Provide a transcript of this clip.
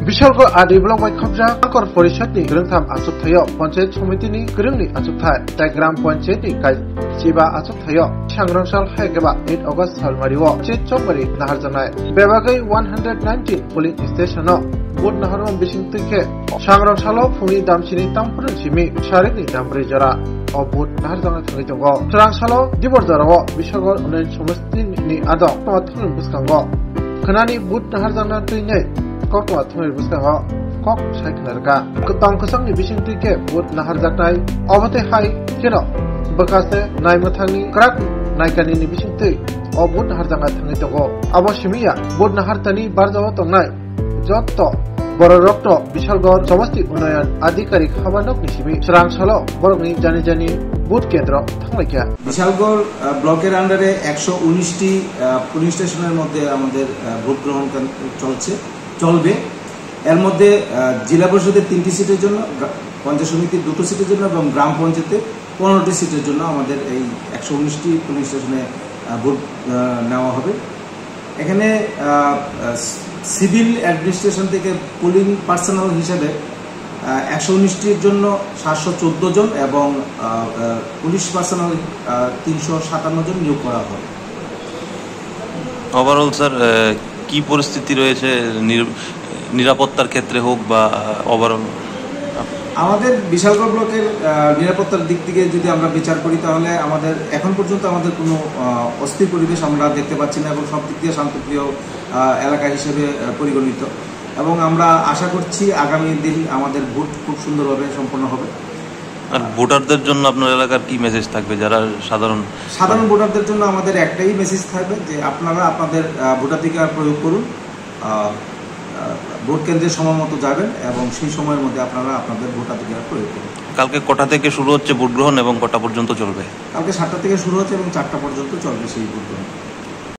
बिशालगढ़ आदि block wide खबजा Anchor परिषद नि ग्रोंथाम आसुकथायो पंचायत समिति नि ग्रोंनि आसुकथाय ताय ग्राम पंचायत नि कायसिबा आसुकथायो सांग्रांसाल हायगेबा 8 अगस्त सालमारिओ चित चौमारि नाहार जानाय बेबागै 119 पुलिस स्टेशन बुध नाहारम बिसिंतिके सांग्रांसालो फुंनि दामसिनि तामपुरन सिमि सारिनि दामब्रै जरा o buat nahar jangan tangi jonggo serang salo di bordarawo Bisalgढ़ unen somesti ni adok tawat thun buskanggo khenani buat nahar jangan tuinai kok tawat thun buskango kok sai khnarga ketang kesang ni bisingtike buat nahar jaknai obate hai keno bakase nai mathangni krak naikani ni bisingtei o buat nahar jangan tangi jonggo abo simiya buat nahar tani barjawo tongnai jotto Bororokto Bisalgढ़ समष्टि उन्नयन आधिकारिक हाबानक निसिबि स्रां सालो बरकनि जानि जानि booth केंद्र थांलायखा বিশালগড় ব্লকের আন্ডারে 119টি পুলিশ স্টেশনের মধ্যে আমাদের ভোট গ্রহণ চলবে এর মধ্যে জেলা পরিষদের 3টি সিটের জন্য পঞ্চায়েত সমিতির 2টি সিটের জন্য এবং গ্রাম পঞ্চায়েতে 15টি সিটের জন্য আমাদের এই 119টি পুলিশ স্টেশনে ভোট নেওয়া হবে এখানে সিভিল অ্যাডমিনিস্ট্রেশন থেকে পোলিং পার্সোনাল হিসেবে 119টির জন্য 714 জন এবং পুলিশ পার্সোনাল 357 জন নিয়োগ করা হবে ওভারঅল স্যার কি পরিস্থিতি রয়েছে নিরাপত্তার ক্ষেত্রে হোক বা ওভারঅল আমাদের বিশালগড় ব্লকের নিরাপত্তার দিক থেকে যদি আমরা বিচার করি তাহলে আমাদের এখন পর্যন্ত আমাদের কোনো অস্থির পরিবেশ আমরা দেখতে পাচ্ছি না এবং সব দিক দিয়ে শান্তপ্রিয় এলাকা হিসেবে পরিগণিত এবং আমরা আশা করছি আগামী দিন আমাদের ভোট খুব সুন্দরভাবে সম্পন্ন হবে আর ভোটারদের জন্য আপনার এলাকার কি মেসেজ থাকবে যারা সাধারণ ভোটারদের জন্য আমাদের একটাই মেসেজ থাকবে যে আপনারা আপনাদের ভোটাধিকার প্রয়োগ করুন ভোট কেন্দ্রে সময় মতো যাবেন এবং সেই সময়ের মধ্যে আপনারা আপনাদের ভোটাধিকার প্রয়োগ করুন কালকে কটা থেকে শুরু হচ্ছে ভোট গ্রহণ এবং কটা পর্যন্ত চলবে কালকে 7টা থেকে শুরু হচ্ছে এবং 4টা পর্যন্ত চলবে সেই ভোট গ্রহণ